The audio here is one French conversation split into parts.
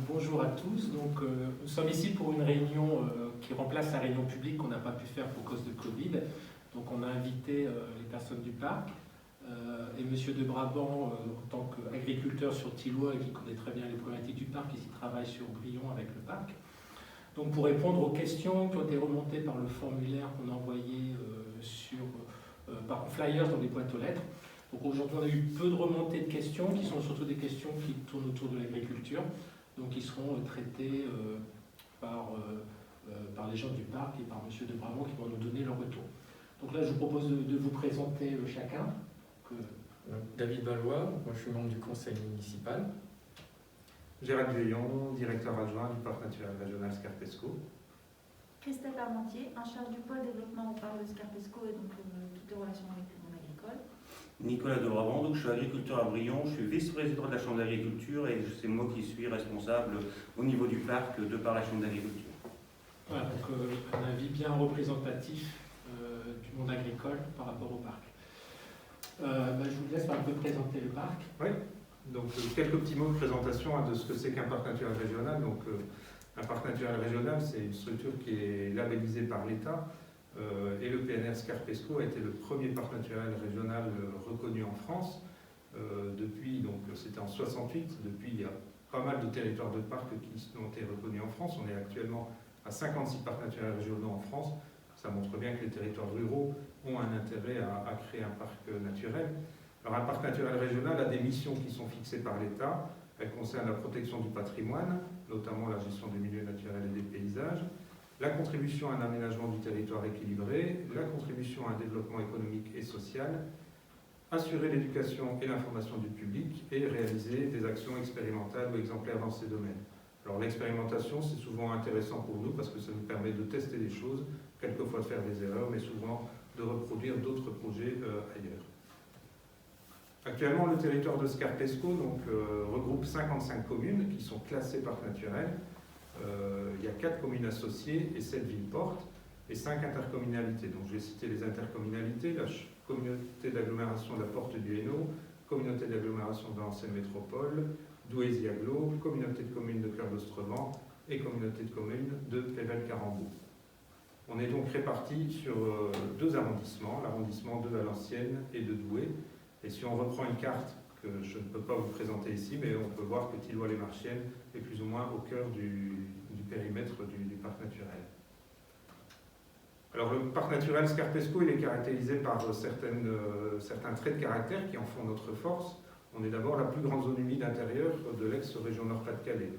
Bonjour à tous. Nous sommes ici pour une réunion qui remplace la réunion publique qu'on n'a pas pu faire pour cause de Covid. Donc, on a invité les personnes du parc et Monsieur de Brabant, en tant qu'agriculteur sur Thilloy et qui connaît très bien les problématiques du parc, ici travaille sur Brion avec le parc. Donc, pour répondre aux questions qui ont été remontées par le formulaire qu'on a envoyé par flyers dans les boîtes aux lettres. Donc aujourd'hui, on a eu peu de remontées de questions, qui sont surtout des questions qui tournent autour de l'agriculture. Donc ils seront traités par les gens du parc et par M. de Brabant qui vont nous donner leur retour. Donc là, je vous propose de vous présenter chacun. David Ballois, moi je suis membre du conseil municipal. Gérald Veillon, directeur adjoint du parc naturel régional Scarpesco. Christelle Parmentier, en charge du pôle développement au parc de Scarpesco et donc toutes les relations avec le monde agricole. Nicolas de Brabant, donc je suis agriculteur à Brion, je suis vice-président de la Chambre d'agriculture et c'est moi qui suis responsable au niveau du parc de par la Chambre d'agriculture. Voilà, donc un avis bien représentatif du monde agricole par rapport au parc. Je vous laisse un peu présenter le parc. Oui, donc quelques petits mots de présentation de ce que c'est qu'un parc naturel régional. Donc, un parc naturel régional, c'est une structure qui est labellisée par l'État. Et le PNR Scarpesco a été le premier parc naturel régional reconnu en France. Depuis, donc c'était en 68, depuis il y a pas mal de territoires de parcs qui ont été reconnus en France. On est actuellement à 56 parcs naturels régionaux en France. Ça montre bien que les territoires ruraux ont un intérêt à créer un parc naturel. Alors un parc naturel régional a des missions qui sont fixées par l'État. Elles concernent la protection du patrimoine, notamment la gestion des milieux naturels et des paysages, la contribution à un aménagement du territoire équilibré, la contribution à un développement économique et social, assurer l'éducation et l'information du public et réaliser des actions expérimentales ou exemplaires dans ces domaines. Alors l'expérimentation, c'est souvent intéressant pour nous parce que ça nous permet de tester des choses, quelquefois de faire des erreurs, mais souvent de reproduire d'autres projets ailleurs. Actuellement, le territoire de Scarpesco regroupe 55 communes qui sont classées parc naturel. Il y a 4 communes associées et 7 villes portes et 5 intercommunalités. Donc je vais citer les intercommunalités, la communauté d'agglomération de la Porte du Hainaut, communauté d'agglomération de l'ancienne métropole, Douaisis-Aglo, communauté de communes de Cœur d'Ostrevent et communauté de communes de Pével-Carambou. On est donc répartis sur 2 arrondissements, l'arrondissement de Valenciennes et de Douai. Et si on reprend une carte que je ne peux pas vous présenter ici, mais on peut voir que Thilloy-les-Marchiennes est plus ou moins au cœur du périmètre du parc naturel. Alors le parc naturel Scarpesco, il est caractérisé par certains traits de caractère qui en font notre force. On est d'abord la plus grande zone humide intérieure de l'ex-région Nord-Pas-de-Calais.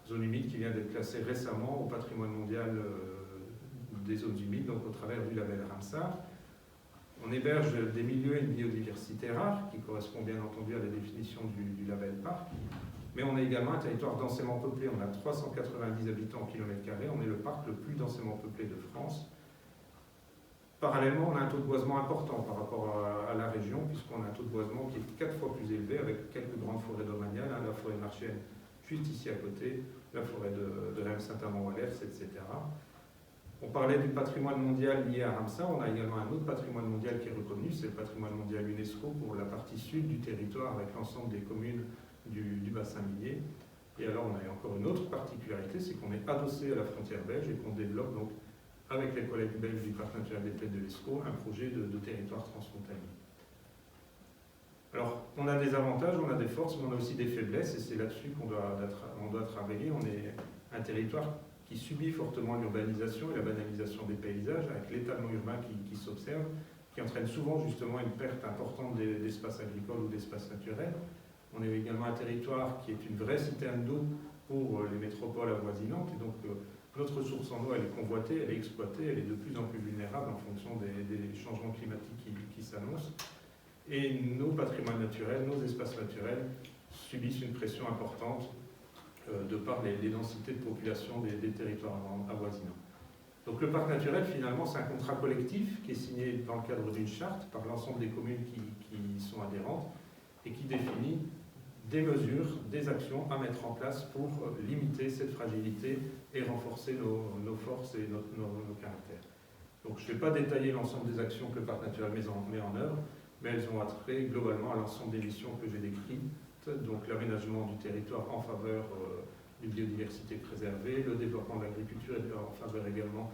Zone humide qui vient d'être classée récemment au patrimoine mondial des zones humides, donc au travers du label Ramsar. On héberge des milieux et une biodiversité rare, qui correspond bien entendu à la définition du label parc. Mais on a également un territoire densément peuplé. On a 390 habitants au kilomètre carré. On est le parc le plus densément peuplé de France. Parallèlement, on a un taux de boisement important par rapport à la région, puisqu'on a un taux de boisement qui est 4 fois plus élevé, avec quelques grandes forêts domaniales, la forêt marchienne juste ici à côté, la forêt de Reims-Saint-Amand-Wallers, etc. On parlait du patrimoine mondial lié à Ramsar. On a également un autre patrimoine mondial qui est reconnu, c'est le patrimoine mondial UNESCO pour la partie sud du territoire avec l'ensemble des communes du bassin minier. Et alors on a encore une autre particularité, c'est qu'on est adossé à la frontière belge et qu'on développe donc avec les collègues belges du parc naturel des Plaines de l'Escaut un projet de territoire transfrontalier. Alors on a des avantages, on a des forces, mais on a aussi des faiblesses et c'est là-dessus qu'on doit travailler. On est un territoire qui subit fortement l'urbanisation et la banalisation des paysages, avec l'étalement urbain qui s'observe, qui entraîne souvent justement une perte importante d'espaces agricoles ou d'espaces naturels. On est également un territoire qui est une vraie citerne d'eau pour les métropoles avoisinantes, et donc notre ressource en eau, elle est convoitée, elle est exploitée, elle est de plus en plus vulnérable en fonction des changements climatiques qui s'annoncent. Et nos patrimoines naturels, nos espaces naturels subissent une pression importante de par les densités de population des territoires avoisinants. Donc le parc naturel, finalement, c'est un contrat collectif qui est signé dans le cadre d'une charte par l'ensemble des communes qui sont adhérentes et qui définit des mesures, des actions à mettre en place pour limiter cette fragilité et renforcer nos forces et nos caractères. Donc je ne vais pas détailler l'ensemble des actions que le parc naturel met en œuvre, mais elles ont attrait globalement à l'ensemble des missions que j'ai décrites, donc l'aménagement du territoire en faveur d'une biodiversité préservée, le développement de l'agriculture et en faveur également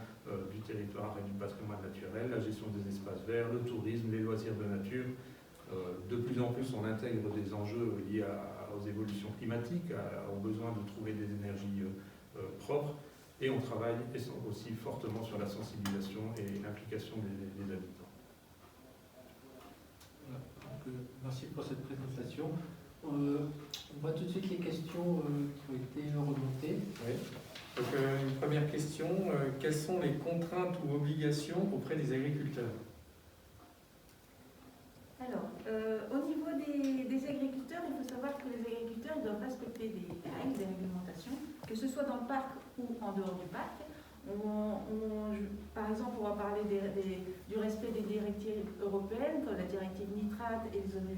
du territoire et du patrimoine naturel, la gestion des espaces verts, le tourisme, les loisirs de nature. De plus en plus, on intègre des enjeux liés aux évolutions climatiques, au besoin de trouver des énergies propres, et on travaille aussi fortement sur la sensibilisation et l'implication des habitants. Voilà. Donc, merci pour cette présentation. On voit tout de suite les questions qui ont été remontées. Oui. Donc, une première question, quelles sont les contraintes ou obligations auprès des agriculteurs? Alors, au niveau des agriculteurs, il faut savoir que les agriculteurs ils doivent respecter des règles, des réglementations, que ce soit dans le parc ou en dehors du parc. Par exemple, on va parler du respect des directives européennes, comme la directive nitrate et les zones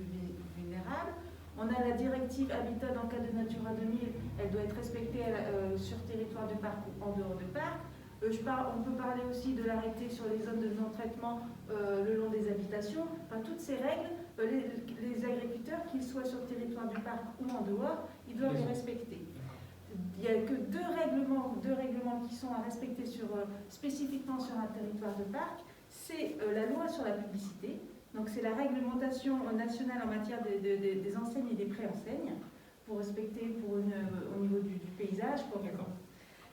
vulnérables. On a la directive Habitat dans le cadre de Natura 2000, elle doit être respectée sur territoire du parc ou en dehors du parc. On peut parler aussi de l'arrêté sur les zones de non-traitement le long des habitations. Enfin, toutes ces règles, les agriculteurs, qu'ils soient sur le territoire du parc ou en dehors, ils doivent les respecter. Il n'y a que deux règlements qui sont à respecter spécifiquement sur un territoire de parc. C'est la loi sur la publicité. Donc c'est la réglementation nationale en matière des enseignes et des préenseignes pour respecter au niveau du paysage.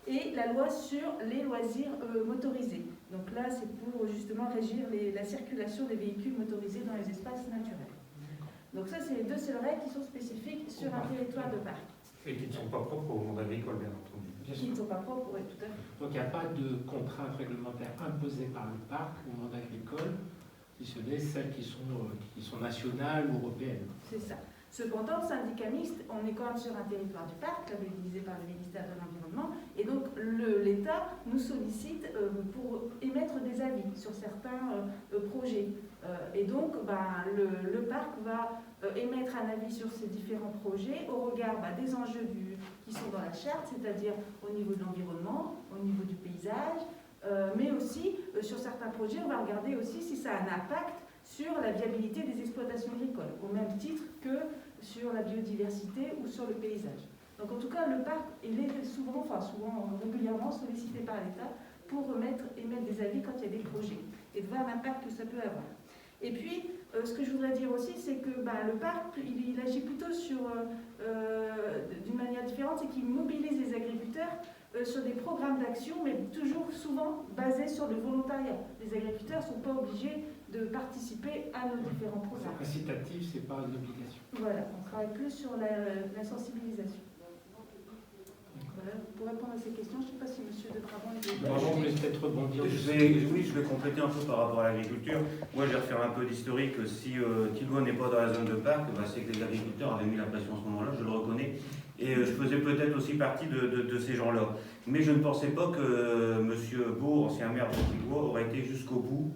Et la loi sur les loisirs motorisés. Donc là, c'est pour justement régir la circulation des véhicules motorisés dans les espaces naturels. Donc ça, c'est les deux seules règles qui sont spécifiques sur un territoire de parc. Et qui ne sont pas propres au monde agricole, bien entendu. Qui ne sont pas propres, oui, tout à fait. Donc il n'y a pas de contraintes réglementaires imposées par le parc ou le monde agricole, si ce n'est celles qui sont nationales ou européennes. C'est ça. Cependant, syndicat mixte, on est quand même sur un territoire du parc, labellisé par le ministère de l'Environnement, et donc l'État nous sollicite pour émettre des avis sur certains projets. Et donc, le parc va émettre un avis sur ces différents projets au regard des enjeux qui sont dans la charte, c'est-à-dire au niveau de l'environnement, au niveau du paysage, mais aussi sur certains projets, on va regarder aussi si ça a un impact sur la viabilité des exploitations agricoles, au même titre que sur la biodiversité ou sur le paysage. Donc en tout cas, le parc, il est souvent régulièrement sollicité par l'État pour émettre des avis quand il y a des projets et de voir l'impact que ça peut avoir. Et puis, ce que je voudrais dire aussi, c'est que le parc, il agit plutôt d'une manière différente, c'est qu'il mobilise les agriculteurs sur des programmes d'action, mais toujours souvent basés sur le volontariat. Les agriculteurs ne sont pas obligés de participer à nos différents programmes. Incitatif, ce n'est pas une obligation. Voilà, on travaille plus sur la sensibilisation. Voilà, pour répondre à ces questions, je ne sais pas si M. de Brabant Je vais peut-être rebondir. Je vais compléter un peu par rapport à l'agriculture. Moi, je vais refaire un peu d'historique. Si Thilo n'est pas dans la zone de parc, c'est que les agriculteurs avaient mis la pression à ce moment-là, je le reconnais. Et je faisais peut-être aussi partie de ces gens-là. Mais je ne pensais pas que M. Beau, ancien maire de Thilo, aurait été jusqu'au bout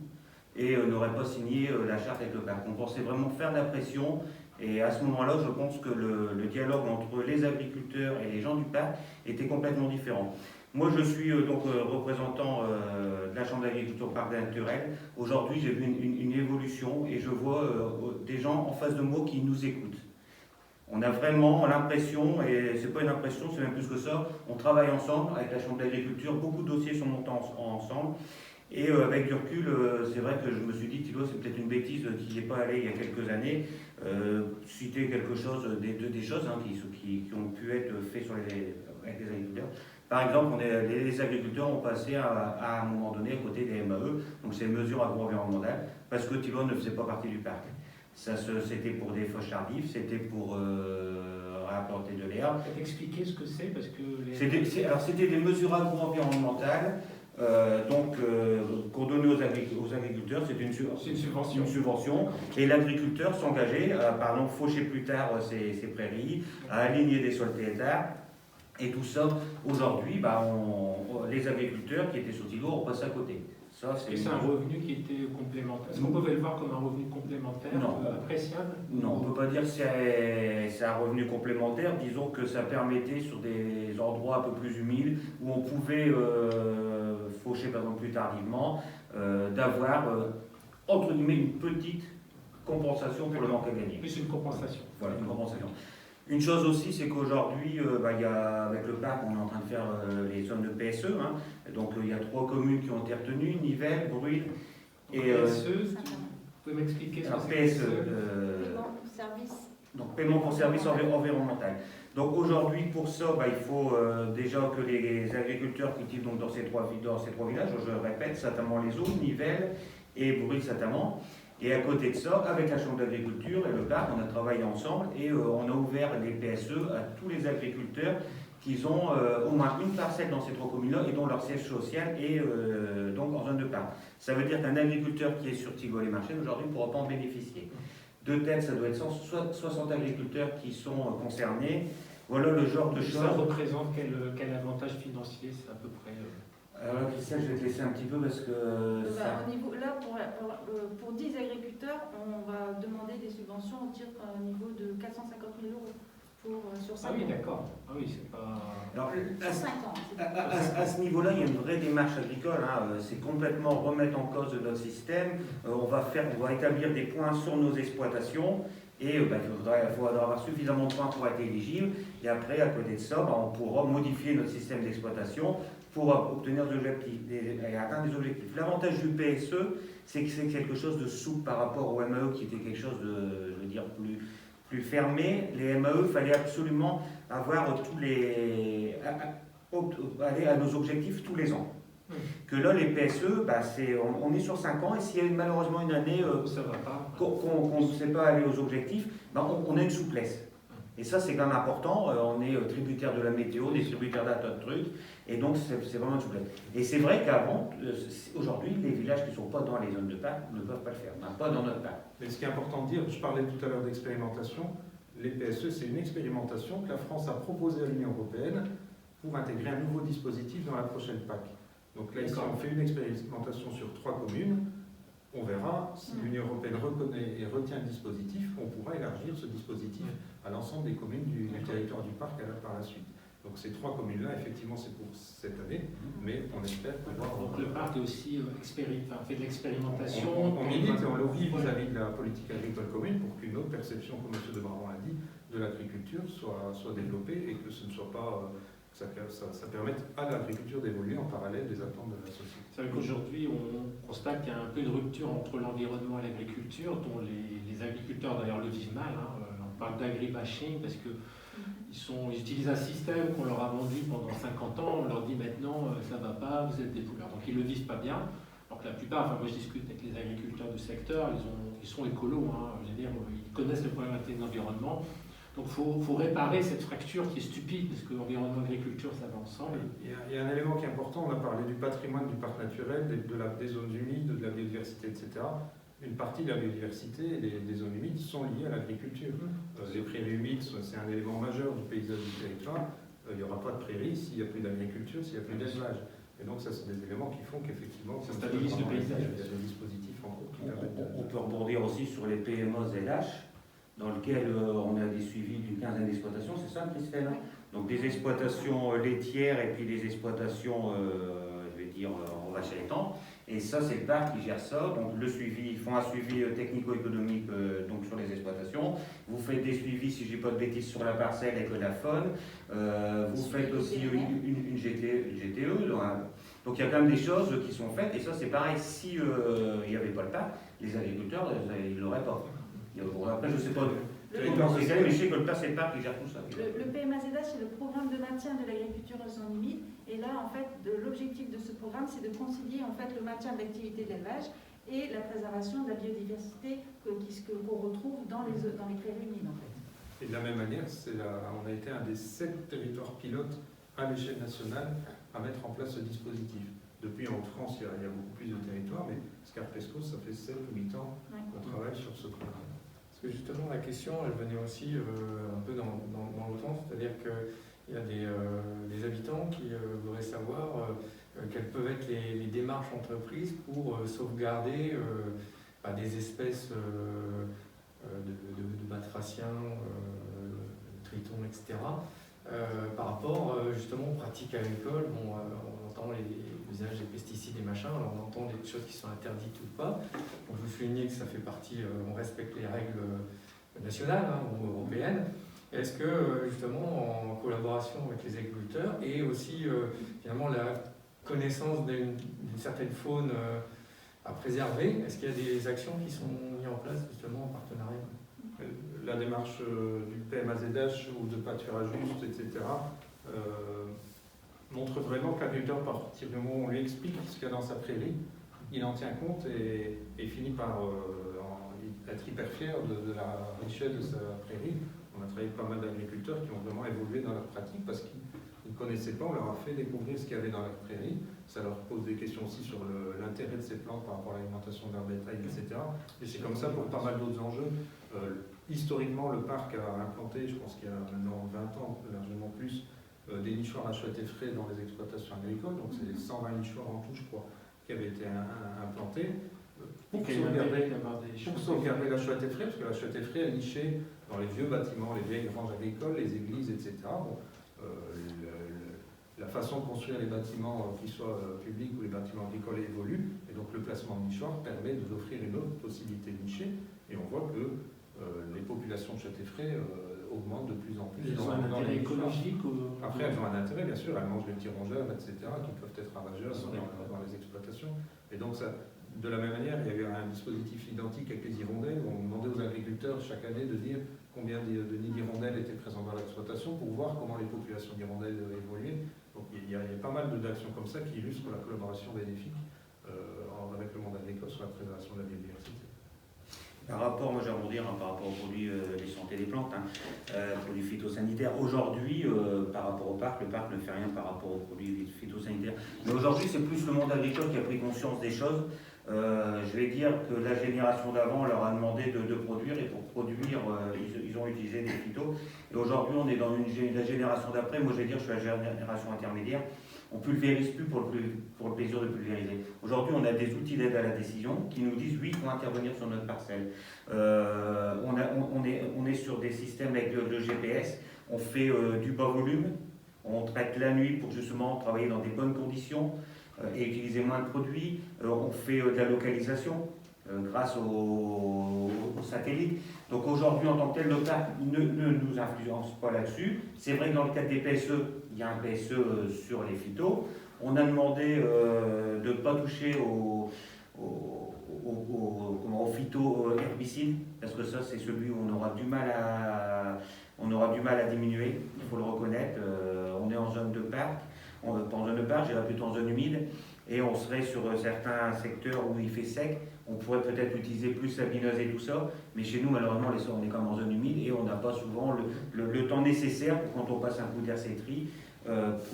et n'aurait pas signé la charte avec le parc. On pensait vraiment faire de la pression. Et à ce moment-là, je pense que le dialogue entre les agriculteurs et les gens du parc était complètement différent. Moi, je suis donc représentant de la Chambre d'agriculture Parc naturel. Aujourd'hui, j'ai vu une évolution et je vois des gens en face de moi qui nous écoutent. On a vraiment l'impression, et c'est pas une impression, c'est même plus que ça, on travaille ensemble avec la Chambre d'agriculture, beaucoup de dossiers sont montés ensemble. Et avec du recul, c'est vrai que je me suis dit, Thilo, c'est peut-être une bêtise qui n'est pas allé il y a quelques années, citer quelque chose, des choses qui ont pu être faites avec les agriculteurs. Par exemple, les agriculteurs ont passé à un moment donné à côté des MAE, donc c'est mesures agro-environnementales, parce que Thilo ne faisait pas partie du parc. C'était pour des fauches tardives, c'était pour réimplanter de l'herbe. Expliquer ce que c'est, parce que... C'était des mesures agro-environnementales, qu'on donnait aux agriculteurs, c'était une subvention. Et l'agriculteur s'engageait à, par exemple, faucher plus tard ses prairies, à aligner des sols terres. Et tout ça, aujourd'hui, les agriculteurs qui étaient sur Thilo, on passe à côté. C'est un revenu qui était complémentaire. Est-ce qu'on pouvait le voir comme un revenu complémentaire appréciable? Non, on ne peut pas dire que c'est un revenu complémentaire. Disons que ça permettait sur des endroits un peu plus humides où on pouvait faucher par exemple plus tardivement, d'avoir entre guillemets une petite compensation pour le manque à gagner. Plus une compensation. Voilà, une compensation. Une chose aussi, c'est qu'aujourd'hui, avec le parc, on est en train de faire les zones de PSE. Hein. Donc il y a 3 communes qui ont été retenues, Nivelles, Brûle et PSE, vous pouvez m'expliquer ce que c'est PSE. Service. Donc paiement pour services environnemental. Donc aujourd'hui, pour ça, il faut déjà que les agriculteurs cultivent donc dans ces trois villages, je répète, Saint-Amand les Eaux, Nivelles et Brûle-Saint-Amand. Et à côté de ça, avec la Chambre d'agriculture et le parc, on a travaillé ensemble et on a ouvert les PSE à tous les agriculteurs qui ont au moins une parcelle dans ces 3 communes-là et dont leur siège social est donc en zone de parc. Ça veut dire qu'un agriculteur qui est sur Tigol-les-Marchais aujourd'hui ne pourra pas en bénéficier. De tête, ça doit être 60 agriculteurs qui sont concernés. Voilà le genre de choses. Ça représente quel avantage financier, c'est à peu près Alors Christian, je vais te laisser un petit peu parce que... Au niveau, là, pour 10 agriculteurs, on va demander des subventions au niveau de 450 000 € sur 5 Ah oui, ans. d'accord. Ah oui, c'est pas... Alors, Sur 5 ans. à ce niveau-là, il y a une vraie démarche agricole. Hein. C'est complètement remettre en cause notre système. On va établir des points sur nos exploitations. Et il faudra avoir suffisamment de points pour être éligible. Et après, à côté de ça, on pourra modifier notre système d'exploitation pour obtenir des objectifs et atteindre des objectifs. L'avantage du PSE, c'est que c'est quelque chose de souple par rapport au MAE qui était quelque chose de, je veux dire, plus fermé. Les MAE, il fallait absolument avoir aller à nos objectifs tous les ans. Que là, les PSE, on est sur 5 ans et s'il y a malheureusement une année ça va pas. qu'on ne sait pas aller aux objectifs, on a une souplesse. Et ça, c'est quand même important. On est tributaire de la météo, des tributaires d'un tas de trucs. Et donc, c'est vraiment une souplesse. Et c'est vrai qu'avant, aujourd'hui, les villages qui ne sont pas dans les zones de parc ne peuvent pas le faire. Pas dans notre parc. Mais ce qui est important de dire, je parlais tout à l'heure d'expérimentation. Les PSE, c'est une expérimentation que la France a proposée à l'Union européenne pour intégrer un nouveau dispositif dans la prochaine PAC. Donc là, ici, on fait une expérimentation sur 3 communes. On verra si l'Union européenne reconnaît et retient le dispositif, on pourra élargir ce dispositif à l'ensemble des communes du territoire du parc par la suite. Donc ces 3 communes-là, effectivement, c'est pour cette année, mais on espère pouvoir... Donc le parc est aussi fait de l'expérimentation. On milite et on lobby vis-à-vis de la politique agricole commune pour qu'une autre perception, comme M. de Brabant l'a dit, de l'agriculture soit développée et que ce ne soit pas... ça permette à l'agriculture d'évoluer en parallèle des attentes de la société. C'est vrai qu'aujourd'hui, on constate qu'il y a un peu de rupture entre l'environnement et l'agriculture, dont les agriculteurs d'ailleurs le vivent mal. Hein. On parle d'agribashing parce qu'ils utilisent un système qu'on leur a vendu pendant 50 ans, on leur dit maintenant ça va pas, vous êtes des pollueurs. Donc ils le vivent pas bien. Alors que la plupart, moi je discute avec les agriculteurs du secteur, ils sont écolos, hein, je veux dire, ils connaissent les problématiques de l'environnement. Donc il faut réparer cette fracture qui est stupide, parce que l'environnement et l'agriculture, ça va ensemble. Il y a un élément qui est important, on a parlé du patrimoine du parc naturel, des zones humides, de la biodiversité, etc. Une partie de la biodiversité des zones humides sont liées à l'agriculture. Les prairies humides, c'est un élément majeur du paysage du territoire. Il n'y aura pas de prairies s'il n'y a plus d'agriculture, s'il n'y a plus d'élevage. Et donc ça, c'est des éléments qui font qu'effectivement, ça stabilise le paysage. Il y a des dispositifs en cours qui permettent de... On peut rebondir aussi sur les PMO ZH, dans lequel on a des suivis d'une quinzaine d'exploitations, c'est ça, Christelle? Donc des exploitations laitières et puis des exploitations, je vais dire, en vache allaitant. Et ça, c'est le parc qui gère ça. Donc le suivi, ils font un suivi technico-économique donc sur les exploitations. Vous faites des suivis, si je ne dis pas de bêtises, sur la parcelle avec la faune. Vous faites aussi une GTE. Donc il y a quand même des choses qui sont faites. Et ça, c'est pareil, si il n'y avait pas le parc, les agriculteurs, ils ne l'auraient pas. Après, je ne sais pas. Mais je sais que le parc, c'est le parc qui gère tout ça. Le PMAZH, c'est le programme de maintien de l'agriculture en zone humide. Et là, en fait, l'objectif de ce programme, c'est de concilier en fait, le maintien de l'activité d'élevage et la préservation de la biodiversité qu'on retrouve dans les prairies humides. En fait. Et de la même manière, on a été un des 7 territoires pilotes à l'échelle nationale à mettre en place ce dispositif. Depuis en France, il y a beaucoup plus de territoires, mais Scarpesco, ça fait 7 ou 8 ans qu'on travaille sur ce programme. Parce que justement, la question, elle venait aussi un peu dans l'autre sens, c'est-à-dire qu'il y a des habitants qui voudraient savoir quelles peuvent être les démarches entreprises pour sauvegarder des espèces de batraciens, tritons, etc. Par rapport justement aux pratiques agricoles. Bon, on entend l'usage des pesticides et machin, alors on entend des choses qui sont interdites ou pas. Donc, je vous soulignais que ça fait partie, on respecte les règles nationales ou européennes. Est-ce que justement en collaboration avec les agriculteurs et aussi finalement la connaissance d'une certaine faune à préserver, est-ce qu'il y a des actions qui sont mises en place justement en partenariat? La démarche du PMAZH ou de pâturage juste, etc., montre vraiment que l'agriculteur, à partir du moment où on lui explique ce qu'il y a dans sa prairie, il en tient compte et finit par être hyper fier de la richesse de sa prairie. On a travaillé avec pas mal d'agriculteurs qui ont vraiment évolué dans leur pratique parce qu'ils ne connaissaient pas, on leur a fait découvrir ce qu'il y avait dans leur prairie. Ça leur pose des questions aussi sur l'intérêt de ces plantes par rapport à l'alimentation de leur bétail, etc. Et c'est comme ça pour pas mal d'autres enjeux. Historiquement, le parc a implanté, je pense qu'il y a maintenant 20 ans, largement plus, des nichoirs à chouettes et frais dans les exploitations agricoles. Donc c'est 120 nichoirs en tout, je crois, qui avaient été implantés. Pour sauvegarder la chouette effraie, parce que la chouette effraie est nichée dans les vieux bâtiments, les vieilles granges agricoles, les églises, etc. Bon, la façon de construire les bâtiments, qu'ils soient publics ou les bâtiments agricoles, évolue, et donc le placement de nichoirs permet d'offrir une autre possibilité de nicher, et on voit que les populations de chouettes effraie augmentent de plus en plus. Elles ont un intérêt écologique ou... Après, elles ont un intérêt, bien sûr, elles mangent les petits rongeurs, etc., qui peuvent être ravageurs dans les exploitations. Et donc, ça, de la même manière, il y a eu un dispositif identique avec les hirondelles, où on demandait aux agriculteurs chaque année de dire combien de nids d'hirondelles étaient présents dans l'exploitation pour voir comment les populations d'hirondelles évoluaient. Donc, il y a pas mal d'actions comme ça qui illustrent la collaboration bénéfique avec le monde agricole sur la préservation de la biodiversité. Par rapport, moi j'ai envie de dire, par rapport aux produits de santé des plantes, produits phytosanitaires, aujourd'hui, par rapport au parc, le parc ne fait rien par rapport aux produits phytosanitaires. Mais aujourd'hui, c'est plus le monde agricole qui a pris conscience des choses. Je vais dire que la génération d'avant leur a demandé de produire, et pour produire, ils ont utilisé des phytos. Et aujourd'hui, on est dans la génération d'après. Moi, je vais dire, je suis la génération intermédiaire. On ne pulvérise plus pour le plaisir de pulvériser. Aujourd'hui, on a des outils d'aide à la décision qui nous disent oui, il faut intervenir sur notre parcelle. On est sur des systèmes avec le GPS. On fait du bas volume. On traite la nuit pour justement travailler dans des bonnes conditions et utiliser moins de produits. On fait de la localisation grâce aux satellites. Donc aujourd'hui, en tant que tel, le parc ne nous influence pas là-dessus. C'est vrai que dans le cadre des PSE, il y a un PSE sur les phytos. On a demandé de ne pas toucher aux phyto-herbicides, parce que ça, c'est celui où on aura du mal à diminuer, il faut le reconnaître. On est en zone de parc, pas en zone de parc, j'irais plutôt en zone humide, et on serait sur certains secteurs où il fait sec. On pourrait peut-être utiliser plus la bineuse et tout ça, mais chez nous, malheureusement, on est quand même en zone humide et on n'a pas souvent le temps nécessaire pour quand on passe un coup d'hersétrie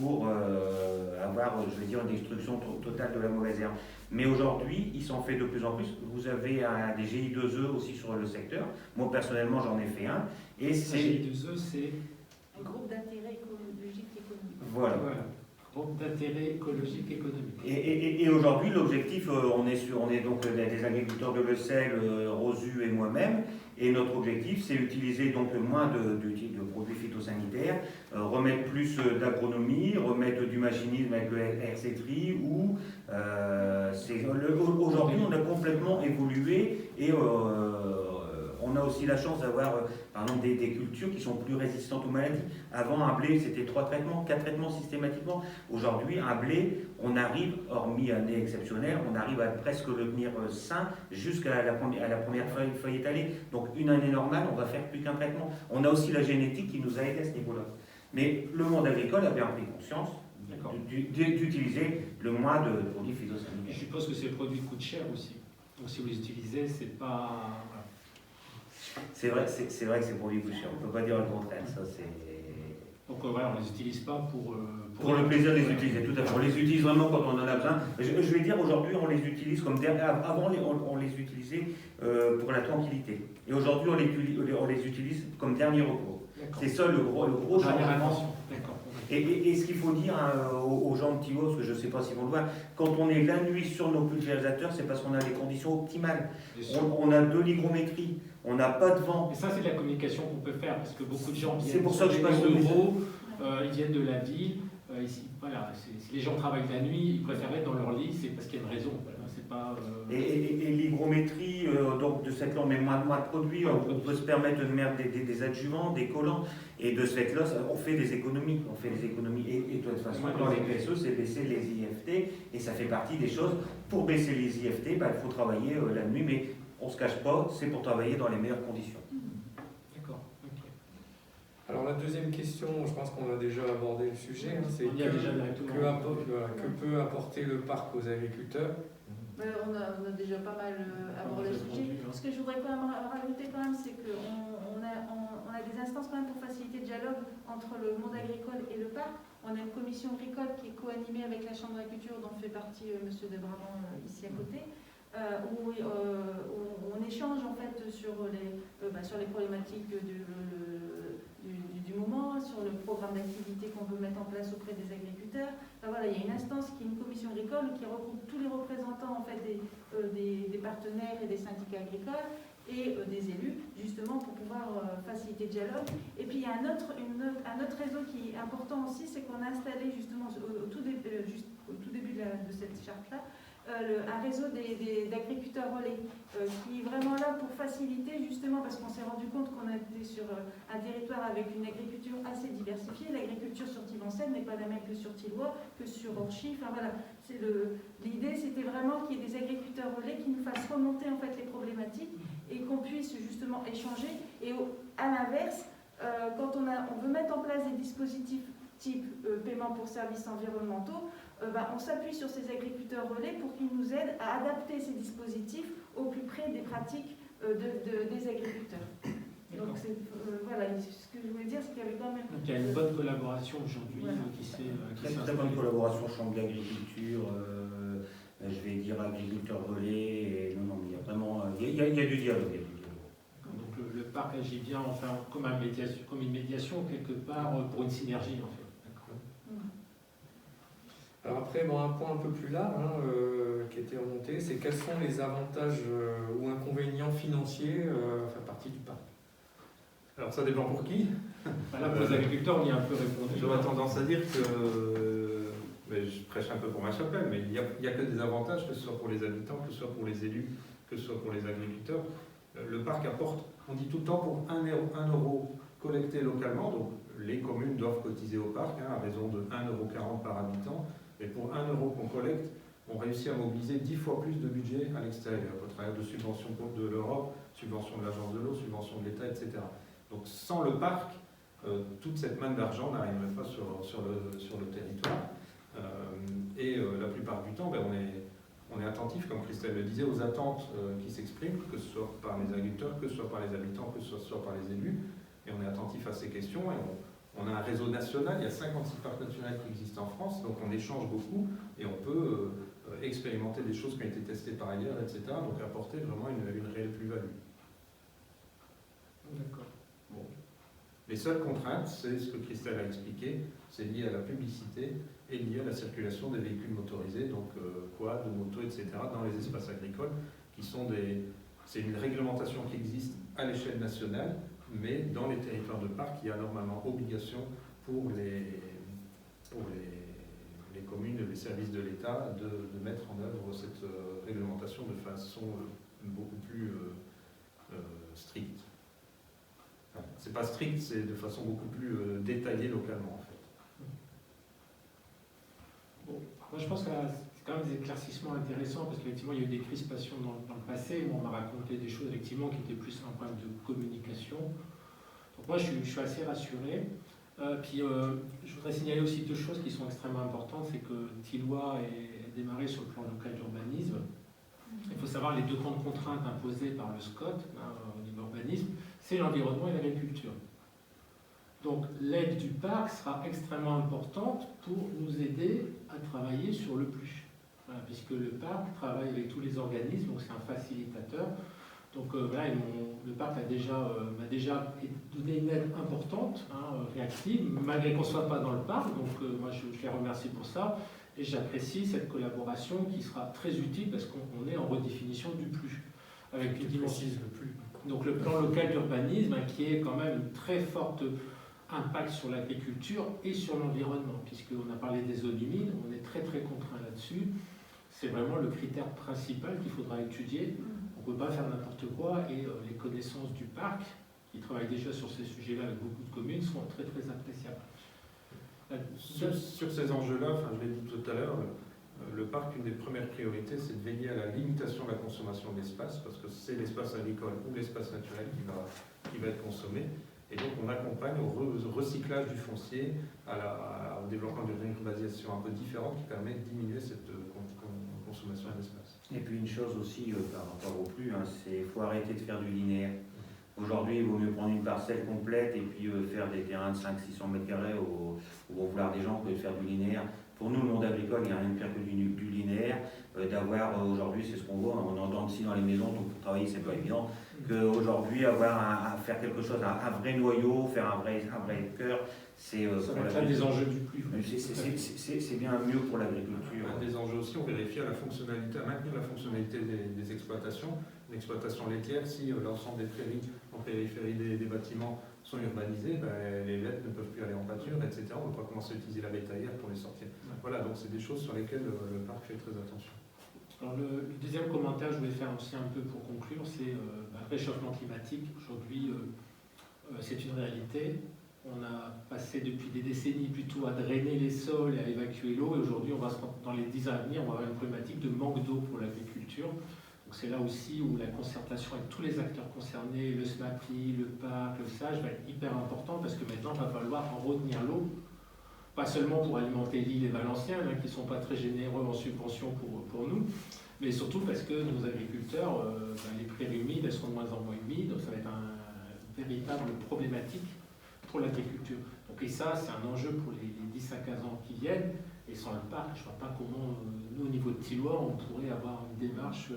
pour avoir, je vais dire, une destruction totale de la mauvaise herbe. Mais aujourd'hui, il s'en fait de plus en plus. Vous avez des GI2E aussi sur le secteur. Moi, personnellement, j'en ai fait un. Et c'est... GI2E, c'est... Un groupe d'intérêt écologique et économique. Voilà. Groupe d'intérêt écologique et économique. Et aujourd'hui, l'objectif, on est donc des agriculteurs de Lecel, Rosu et moi-même, et notre objectif, c'est utiliser donc moins de produits phytosanitaires, remettre plus d'agronomie, remettre du machinisme avec le hersétrie, ou aujourd'hui, on a complètement évolué et on a aussi la chance d'avoir, par exemple, des cultures qui sont plus résistantes aux maladies. Avant, un blé, c'était 3 traitements, 4 traitements systématiquement. Aujourd'hui, un blé, on arrive, hormis année exceptionnelle, on arrive à presque le tenir sain jusqu'à la première feuille étalée. Donc, une année normale, on va faire plus qu'un traitement. On a aussi la génétique qui nous a aidé à ce niveau-là. Mais le monde agricole a bien pris conscience d'utiliser le moins de produits phytosanitaires. Je suppose que ces produits coûtent cher aussi. Donc, si vous les utilisez, c'est pas... C'est vrai que ces produits coûtent cher, on ne peut pas dire le contraire. Ça, donc voilà, on ne les utilise pas pour le plaisir de les utiliser, tout à fait. On les utilise vraiment quand on en a besoin. Je vais dire aujourd'hui, on les utilise comme avant, on les utilisait pour la tranquillité. Et aujourd'hui, on les utilise comme dernier recours. C'est ça le gros changement. Et ce qu'il faut dire aux gens de Thibaut, parce que je ne sais pas s'ils vont le voir, quand on est la nuit sur nos pulvérisateurs, c'est parce qu'on a les conditions optimales. On a de l'hygrométrie, on n'a pas de vent. Et ça, c'est de la communication qu'on peut faire, parce que beaucoup de gens c'est pour ça que je passe le bureau, ils viennent de la ville, ici, voilà, si les gens travaillent la nuit, ils préfèrent être dans leur lit, c'est parce qu'il y a une raison. Voilà, c'est pas, Et l'hygrométrie, donc de cette là on met moins de produits, on peut se permettre de mettre des adjuvants, des collants, et de cette là on fait des économies. Et de toute façon, dans les PSE, c'est baisser les IFT, et ça fait partie des choses. Pour baisser les IFT, il faut travailler la nuit, mais on ne se cache pas, c'est pour travailler dans les meilleures conditions. D'accord. Ok. Alors la deuxième question, je pense qu'on a déjà abordé le sujet, hein, c'est On y a déjà directement. que peut apporter le parc aux agriculteurs. On a déjà pas mal abordé le sujet. Ce que je voudrais quand même rajouter c'est qu'on a des instances quand même pour faciliter le dialogue entre le monde agricole et le parc. On a une commission agricole qui est co-animée avec la Chambre d'agriculture dont fait partie Monsieur de Brabant ici à côté. Où on échange en fait sur les problématiques du moment, sur le programme d'activité qu'on veut mettre en place auprès des agriculteurs. Voilà, il y a une instance qui est une commission agricole qui regroupe tous les représentants en fait, des partenaires et des syndicats agricoles et des élus, justement pour pouvoir faciliter le dialogue. Et puis il y a un autre réseau qui est important aussi, c'est qu'on a installé justement au tout début de cette charte-là, un réseau d'agriculteurs relais qui est vraiment là pour faciliter justement parce qu'on s'est rendu compte qu'on était sur un territoire avec une agriculture assez diversifiée. L'agriculture sur Tivancelle n'est pas la même que sur Tilloy, que sur Orchy. Enfin voilà, l'idée c'était vraiment qu'il y ait des agriculteurs relais qui nous fassent remonter en fait les problématiques et qu'on puisse justement échanger. Et à l'inverse, quand on veut mettre en place des dispositifs type paiement pour services environnementaux, on s'appuie sur ces agriculteurs relais pour qu'ils nous aident à adapter ces dispositifs au plus près des pratiques des agriculteurs. Donc voilà, ce que je voulais dire, c'est qu'il y avait quand même... Donc il y a une bonne collaboration aujourd'hui qui s'est Très bonne collaboration, chambre d'agriculture, je vais dire agriculteur relais, et non, mais il y a vraiment, il y a du dialogue. Donc le parc agit bien, enfin, comme une médiation quelque part pour une synergie en fait. Alors après, un point un peu plus large qui était remonté, c'est quels sont les avantages ou inconvénients financiers à faire partie du parc. Alors ça dépend pour qui. Voilà, pour les agriculteurs, on y a un peu répondu. J'aurais tendance à dire que, mais je prêche un peu pour ma chapelle, mais il n'y a que des avantages, que ce soit pour les habitants, que ce soit pour les élus, que ce soit pour les agriculteurs. Le parc apporte, on dit tout le temps, pour 1 euro collecté localement, donc les communes doivent cotiser au parc à raison de 1,40 € par habitant. Et pour 1 euro qu'on collecte, on réussit à mobiliser 10 fois plus de budget à l'extérieur, au travers de subventions de l'Europe, subventions de l'Agence de l'eau, subventions de l'État, etc. Donc sans le parc, toute cette manne d'argent n'arriverait pas sur le territoire. La plupart du temps, on est attentif, comme Christelle le disait, aux attentes qui s'expriment, que ce soit par les agriculteurs, que ce soit par les habitants, que ce soit par les élus. Et on est attentif à ces questions et on a un réseau national, il y a 56 parcs naturels qui existent en France, donc on échange beaucoup et on peut expérimenter des choses qui ont été testées par ailleurs, etc. Donc apporter vraiment une réelle plus-value. D'accord. Bon. Les seules contraintes, c'est ce que Christelle a expliqué, c'est lié à la publicité et lié à la circulation des véhicules motorisés, donc quad, moto, etc. dans les espaces agricoles, c'est une réglementation qui existe à l'échelle nationale, mais dans les territoires de parc, il y a normalement obligation pour les communes et les services de l'État de mettre en œuvre cette réglementation de façon beaucoup plus stricte. Enfin, c'est pas strict, c'est de façon beaucoup plus détaillée localement en fait. Bon, moi je pense que c'est quand même des éclaircissements intéressants parce qu'effectivement il y a eu des crispations dans le passé où on m'a raconté des choses effectivement qui étaient plus un problème de communication. Donc moi je suis assez rassuré. Je voudrais signaler aussi deux choses qui sont extrêmement importantes, c'est que Tilloy est démarré sur le plan local d'urbanisme. Il faut savoir les deux grandes contraintes imposées par le SCOT au niveau urbanisme, c'est l'environnement et l'agriculture. Donc l'aide du parc sera extrêmement importante pour nous aider à travailler sur le plus. Voilà, puisque le parc travaille avec tous les organismes, donc c'est un facilitateur. Donc voilà, le parc m'a déjà donné une aide importante, réactive, malgré qu'on ne soit pas dans le parc. Donc moi je les remercie pour ça. Et j'apprécie cette collaboration qui sera très utile parce qu'on est en redéfinition du plus. Avec une dimension. Le plus. Donc le plan local d'urbanisme qui est quand même une très forte impact sur l'agriculture et sur l'environnement, puisqu'on a parlé des zones humides, on est très très contraint là-dessus. C'est vraiment le critère principal qu'il faudra étudier. On ne peut pas faire n'importe quoi et les connaissances du parc, qui travaillent déjà sur ces sujets-là avec beaucoup de communes, sont très très appréciables. Sur ces enjeux-là, je l'ai dit tout à l'heure, le parc, une des premières priorités, c'est de veiller à la limitation de la consommation d'espace, parce que c'est l'espace agricole ou l'espace naturel qui va être consommé. Et donc on accompagne au recyclage du foncier, au développement d'une urbanisation un peu différente qui permet de diminuer cette consommation d'espace. Et puis une chose aussi par rapport au plus, c'est qu'il faut arrêter de faire du linéaire. Aujourd'hui, il vaut mieux prendre une parcelle complète et puis faire des terrains de 500-600 mètres carrés au vouloir des gens que de faire du linéaire. Pour nous, le monde agricole, il n'y a rien de pire que du linéaire. D'avoir aujourd'hui, c'est ce qu'on voit, on entend aussi dans les maisons, donc pour travailler, c'est pas évident. Qu'aujourd'hui, avoir à faire quelque chose, un vrai noyau, faire un vrai cœur, c'est ça va être un des enjeux du plus. C'est bien mieux pour l'agriculture. Un des enjeux aussi, on vérifie à maintenir la fonctionnalité des exploitations. Une exploitation laitière, si l'ensemble des prairies en périphérie des bâtiments sont urbanisées, les bêtes ne peuvent plus aller en pâture, etc. On ne peut pas commencer à utiliser la bétaillère pour les sortir. Voilà, donc c'est des choses sur lesquelles le parc fait très attention. Alors le deuxième commentaire que je voulais faire aussi un peu pour conclure, c'est le réchauffement climatique. Aujourd'hui, c'est une réalité. On a passé depuis des décennies plutôt à drainer les sols et à évacuer l'eau. Et aujourd'hui, dans les 10 ans à venir, on va avoir une problématique de manque d'eau pour l'agriculture. Donc c'est là aussi où la concertation avec tous les acteurs concernés, le SMAPI, le parc, le SAGE, va être hyper important parce que maintenant, il va falloir en retenir l'eau. Pas seulement pour alimenter Lille et Valenciennes, qui ne sont pas très généreux en subventions pour nous, mais surtout parce que nos agriculteurs, les prairies humides, elles sont de moins en moins humides, donc ça va être une véritable problématique pour l'agriculture. Donc, et ça, c'est un enjeu pour les 10 à 15 ans qui viennent, et sans le parc, je ne vois pas comment, nous, au niveau de Tilloy, on pourrait avoir une démarche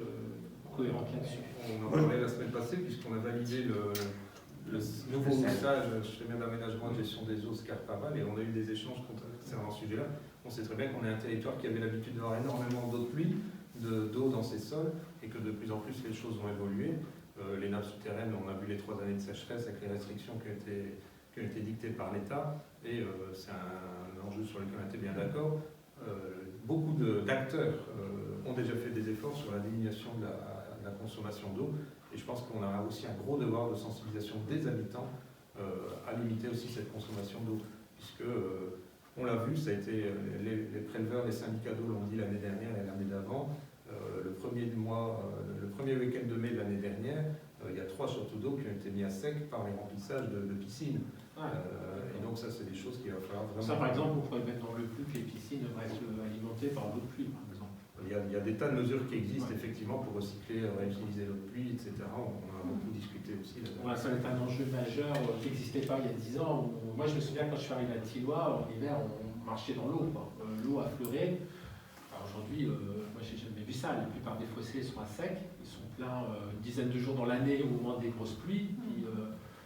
cohérente là-dessus. On en parlait la semaine passée, puisqu'on a validé le nouveau stage chemin d'aménagement et de gestion des eaux Scarpaval, et on a eu des échanges concernant ce sujet-là. On sait très bien qu'on est un territoire qui avait l'habitude d'avoir énormément d'eau de pluie, d'eau dans ses sols, et que de plus en plus les choses ont évolué. Les nappes souterraines, on a vu les 3 années de sécheresse avec les restrictions qui ont été dictées par l'État, et c'est un enjeu sur lequel on était bien d'accord. Beaucoup d'acteurs ont déjà fait des efforts sur la diminution de la consommation d'eau. Et je pense qu'on a aussi un gros devoir de sensibilisation des habitants à limiter aussi cette consommation d'eau. Puisque, on l'a vu, ça a été, les préleveurs, les syndicats d'eau l'ont dit l'année dernière et l'année d'avant. Le premier week-end de mai de l'année dernière, il y a 3 châteaux d'eau qui ont été mis à sec par les remplissages de piscines. Et donc ça, c'est des choses qu'il va falloir vraiment... Ça, par exemple, on pourrait mettre dans le plus que les piscines restent alimentées par l'eau de pluie, par exemple. Il y a des tas de mesures qui existent effectivement pour recycler, réutiliser l'eau de pluie, etc. On en a beaucoup discuté aussi. Ça va être un enjeu majeur qui n'existait pas il y a 10 ans. Moi, je me souviens quand je suis arrivé à Tilloy, en hiver, on marchait dans l'eau. L'eau affleurait. Aujourd'hui, moi, j'ai jamais vu ça. La plupart des fossés sont à sec. Ils sont pleins une dizaine de jours dans l'année au moment des grosses pluies.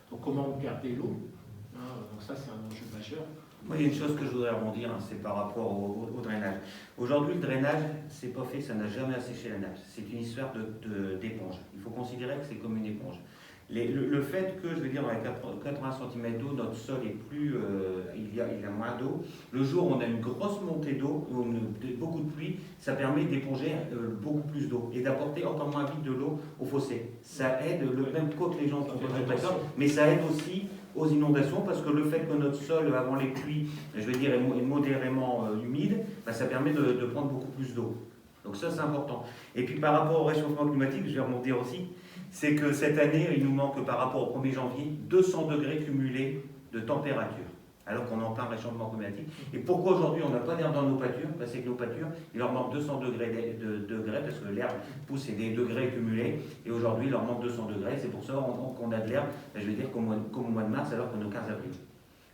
Donc, comment garder l'eau? Donc ça, c'est un enjeu majeur. Moi, il y a une chose que je voudrais rebondir, c'est par rapport au drainage. Aujourd'hui, le drainage, c'est pas fait, ça n'a jamais asséché la nappe. C'est une histoire d'éponge. Il faut considérer que c'est comme une éponge. Le fait que, je veux dire, dans les 80 cm d'eau, notre sol est plus, il y a moins d'eau. Le jour où on a une grosse montée d'eau, beaucoup de pluie, ça permet d'éponger beaucoup plus d'eau et d'apporter encore moins vite de l'eau au fossé. Ça aide, même côté les gens qui sont d'accord, mais ça aide aussi aux inondations, parce que le fait que notre sol, avant les pluies, je veux dire, est modérément humide, ça permet de prendre beaucoup plus d'eau. Donc ça, c'est important. Et puis par rapport au réchauffement climatique, je vais rebondir aussi, c'est que cette année, il nous manque par rapport au 1er janvier 200 degrés cumulés de température, alors qu'on est en plein réchauffement climatique. Et pourquoi aujourd'hui on n'a pas d'air dans nos pâtures? C'est que nos pâtures, il leur manque 200 degrés, parce que l'herbe pousse et des degrés cumulés, et aujourd'hui il leur manque 200 degrés, c'est pour ça qu'on a de l'herbe, je veux dire, comme au mois de mars, alors qu'on est au 15 avril.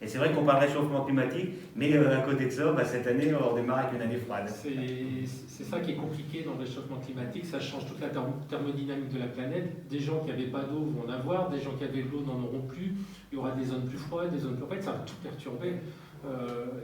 Et c'est vrai qu'on parle de réchauffement climatique, mais à côté de ça, cette année, on démarre avec une année froide. C'est ça qui est compliqué dans le réchauffement climatique, ça change toute la thermodynamique de la planète. Des gens qui n'avaient pas d'eau vont en avoir, des gens qui avaient de l'eau n'en auront plus, il y aura des zones plus froides, des zones plus froides, ça va tout perturber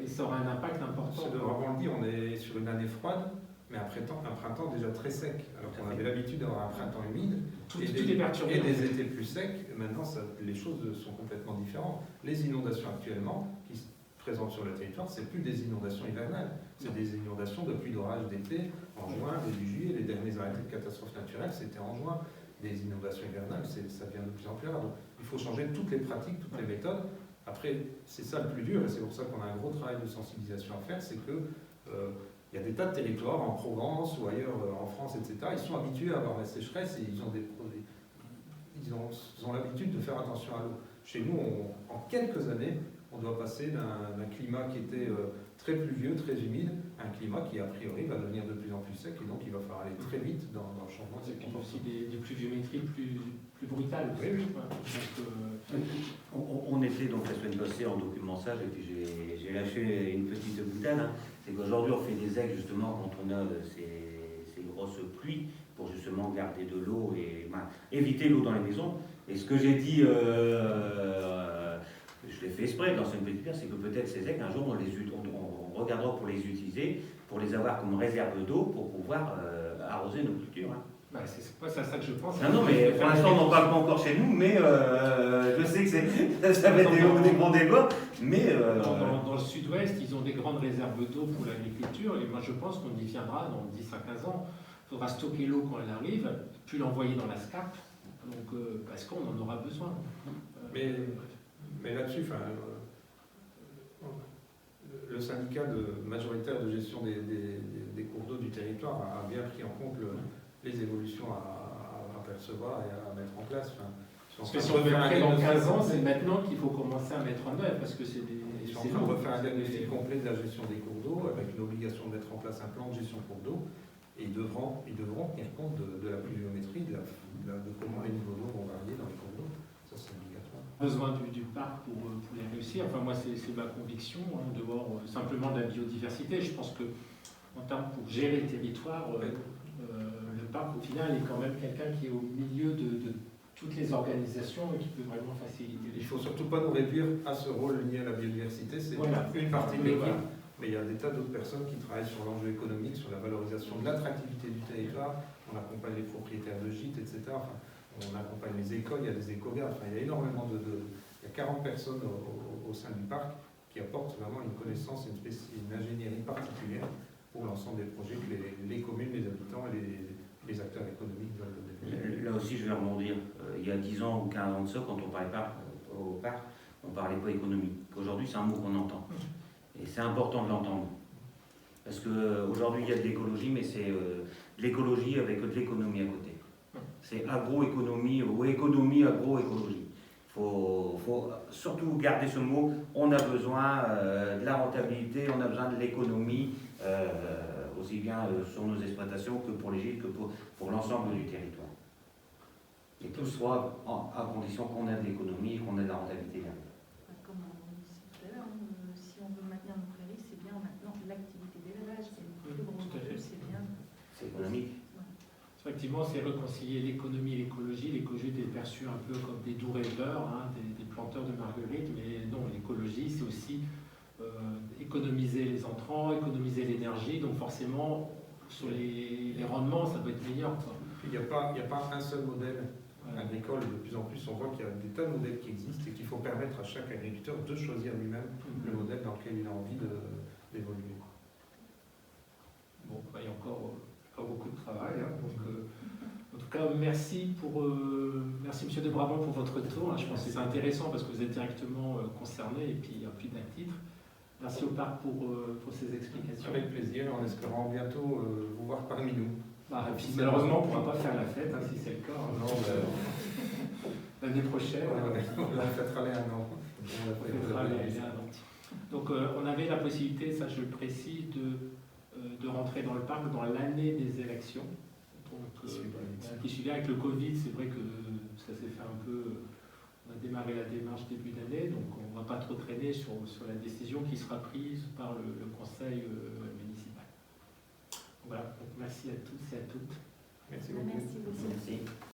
et ça aura un impact important. On le dit, on est sur une année froide, mais un printemps déjà très sec. Alors qu'on avait l'habitude d'avoir un printemps humide Tout et est perturbé. et des étés plus secs. Maintenant, les choses sont complètement différentes. Les inondations actuellement qui se présentent sur le territoire, c'est plus des inondations hivernales, c'est des inondations de pluies d'orage d'été, en juin, début juillet. Les derniers arrêtés de catastrophes naturelles, c'était en juin. Des inondations hivernales, ça devient de plus en plus rare. Donc, il faut changer toutes les pratiques, toutes les méthodes. Après, c'est ça le plus dur, et c'est pour ça qu'on a un gros travail de sensibilisation à faire, c'est que il y a des tas de territoires en Provence ou ailleurs en France, etc. Ils sont habitués à avoir la sécheresse et ils ont l'habitude de faire attention à l'eau. Chez nous, en quelques années, on doit passer d'un climat qui était très pluvieux, très humide, à un climat qui, a priori, va devenir de plus en plus sec, et donc il va falloir aller très vite dans le changement de Et ces puis comportements. aussi des pluviométries plus brutales. Oui, oui. Ouais. Donc, On était donc la semaine passée en documentage et puis j'ai lâché une petite boutade. Hein. C'est qu'aujourd'hui on fait des aigues justement quand on a ces grosses pluies pour justement garder de l'eau et éviter l'eau dans les maisons. Et ce que j'ai dit, je l'ai fait exprès dans cette petite pierre, c'est que peut-être ces aigues un jour on regardera pour les utiliser, pour les avoir comme réserve d'eau pour pouvoir arroser nos cultures. Hein. bah, c'est pas ça que je pense. Non, mais pour l'instant, on n'en parle pas encore chez nous, mais je sais que ça va être des grands débats. Mais dans le sud-ouest, ils ont des grandes réserves d'eau pour l'agriculture, et moi je pense qu'on y viendra dans 10 à 15 ans. Il faudra stocker l'eau quand elle arrive, puis l'envoyer dans la SCAP, donc, parce qu'on en aura besoin. Mais là-dessus, le syndicat majoritaire de gestion des cours d'eau du territoire a bien pris en compte les évolutions à percevoir et à mettre en place. Parce que si on veut faire dans 15 ans, c'est maintenant qu'il faut commencer à mettre en œuvre, parce que c'est des... Ils sont en train de refaire un diagnostic complet de la gestion des cours d'eau, avec une obligation de mettre en place un plan de gestion cours d'eau, et ils devront tenir compte de la pluviométrie, de comment les niveaux d'eau vont varier dans les cours d'eau. Ça, c'est obligatoire. Besoin du parc pour les réussir. Enfin, moi, c'est ma conviction, de voir simplement de la biodiversité. Je pense que, en termes pour gérer le territoire, le parc, au final, est quand même quelqu'un qui est au milieu de toutes les organisations et qui peut vraiment faciliter les Il ne faut choses. surtout pas nous réduire à ce rôle lié à la biodiversité, c'est Voilà. une partie de Oui, l'équipe. voilà. Mais il y a des tas d'autres personnes qui travaillent sur l'enjeu économique, sur la valorisation de l'attractivité du territoire. On accompagne les propriétaires de gîtes, etc. Enfin, on accompagne les écoles, il y a des éco-gardes. Enfin, il y a énormément il y a 40 personnes au sein du parc qui apportent vraiment une connaissance et une ingénierie particulière pour l'ensemble des projets que les communes, les habitants et les acteurs économiques veulent développer. là aussi, je vais rebondir. Il y a 10 ans ou 15 ans de ça, quand on parlait au parc, on ne parlait pas économie. Aujourd'hui, c'est un mot qu'on entend. Et c'est important de l'entendre. Parce qu'aujourd'hui, il y a de l'écologie, mais c'est de l'écologie avec de l'économie à côté. C'est agroéconomie ou économie agroécologie. Il faut surtout garder ce mot. On a besoin de la rentabilité, on a besoin de l'économie, aussi bien sur nos exploitations que pour les gîtes, que pour l'ensemble du territoire. Et tout soit à condition qu'on ait de l'économie et qu'on ait de la rentabilité. Comme on disait tout à l'heure, si on veut maintenir nos prairies, c'est bien maintenant l'activité d'élevage, c'est le plus gros Tout à fait. enjeu, c'est bien. C'est économique. Effectivement, c'est réconcilier l'économie et l'écologie. L'écologie est perçue un peu comme des doux rêveurs, des planteurs de marguerites, mais non, l'écologie, c'est aussi économiser les entrants, économiser l'énergie, donc forcément, sur les rendements, ça doit être meilleur. Quoi. Il n'y a pas un seul modèle agricole. De plus en plus, on voit qu'il y a des tas de modèles qui existent et qu'il faut permettre à chaque agriculteur de choisir lui-même le modèle dans lequel il a envie d'évoluer. Bon, il y a encore beaucoup de travail. Donc, en tout cas, merci Monsieur de Brabant pour votre tour. Je pense que c'est intéressant parce que vous êtes directement concerné et puis il y a plus d'un titre. Merci au parc pour ces explications. Avec plaisir, en espérant bientôt vous voir parmi nous. Et puis, malheureusement, on ne pourra pas faire la fête si c'est le cas. Non, L'année prochaine. on la fêtera les un an. Donc, on avait la possibilité, ça je le précise, de rentrer dans le parc dans l'année des élections. Donc, qui suivait avec le Covid, c'est vrai que ça s'est fait un peu. On a démarré la démarche début d'année, donc on ne va pas trop traîner sur la décision qui sera prise par le conseil municipal. Voilà, donc merci à tous et à toutes. Merci beaucoup. Merci beaucoup. Merci.